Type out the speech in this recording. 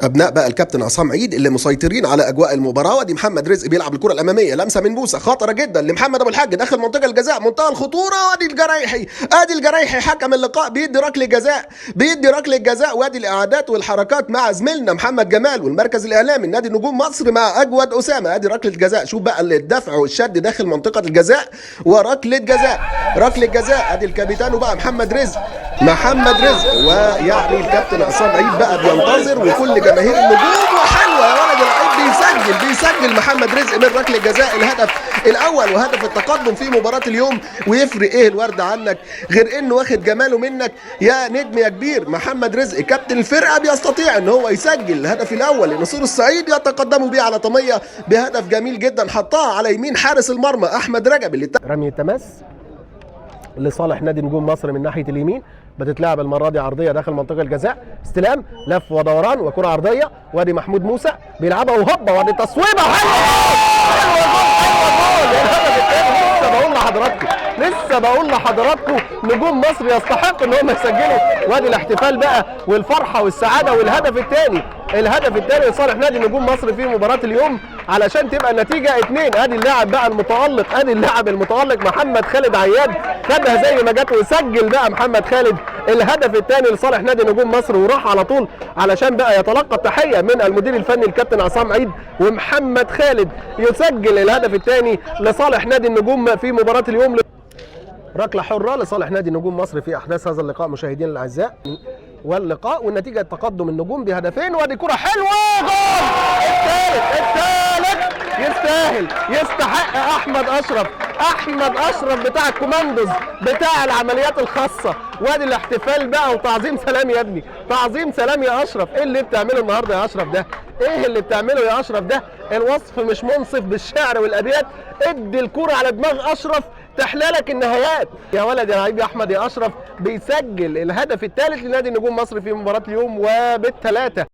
ابناء بقى الكابتن عصام عيد اللي مسيطرين على اجواء المباراه. ودي محمد رزق بيلعب الكره الاماميه، لمسه من بوسه خطره جدا لمحمد ابو الحاج داخل منطقه الجزاء، منتهى الخطوره. وادي الجرايحي، ادي الجرايحي حكم اللقاء بيدي ركله جزاء، بيدي ركله جزاء. وادي الاعادات والحركات مع زميلنا محمد جمال والمركز الاعلامي نادي نجوم مصر مع اجود اسامه. ادي ركله جزاء، شوف بقى الدفع والشد داخل منطقه الجزاء وركله جزاء، ركله جزاء. ادي الكابيتان بقى محمد رزق، ويعني الكابتن عصام عيد بقى بينتظر وكل جماهير النجوم. وحلوه يا ولد العيد، بيسجل محمد رزق من ركله جزاء الهدف الاول وهدف التقدم في مباراه اليوم. ويفرق ايه الورد عنك غير انه واخد جماله منك يا نجم يا كبير. محمد رزق كابتن الفرقه بيستطيع ان هو يسجل الهدف الاول لنصور الصعيد يتقدموا بيه على طميه بهدف جميل جدا حطها على يمين حارس المرمى احمد رجب اللي رمي التماس لصالح نادي نجوم مصر من ناحيه اليمين. بتتلعب المره دي عرضيه داخل منطقه الجزاء، استلام لف ودوران وكره عرضيه. وادي محمود موسى بيلعبها وهوبا، وادي تصويبه حلوه جول. الهدف الثاني لسه بقول لحضراتكم نجوم مصر يستحق ان هم يسجلوا. وادي الاحتفال بقى والفرحه والسعاده. والهدف الثاني لصالح نادي نجوم مصر في مباراه اليوم علشان تبقى النتيجه 2. ادي اللاعب بقى المتالق، محمد خالد عياد خدها زي ما جت وسجل بقى محمد خالد الهدف الثاني لصالح نادي نجوم مصر. وراح على طول علشان بقى يتلقى التحيه من المدير الفني الكابتن عصام عيد، ومحمد خالد يسجل الهدف الثاني لصالح نادي النجوم في مباراه اليوم. ركله حره لصالح نادي نجوم مصر في احداث هذا اللقاء مشاهدينا الاعزاء، والنتيجه تقدم النجوم بهدفين. وادي كره حلوه جول الثالث يستحق احمد اشرف بتاع الكوماندوز بتاع العمليات الخاصه. وادي الاحتفال بقى وتعظيم سلام يا ابني، تعظيم سلام يا اشرف. ايه اللي بتعمله النهارده يا اشرف ده؟ الوصف مش منصف بالشعر والابيات. ادي الكره على دماغ اشرف تحلالك النهايات يا ولد يا لعيب يا احمد يا اشرف. بيسجل الهدف الثالث لنادي نجوم مصر في مباراه اليوم وبالثلاثه.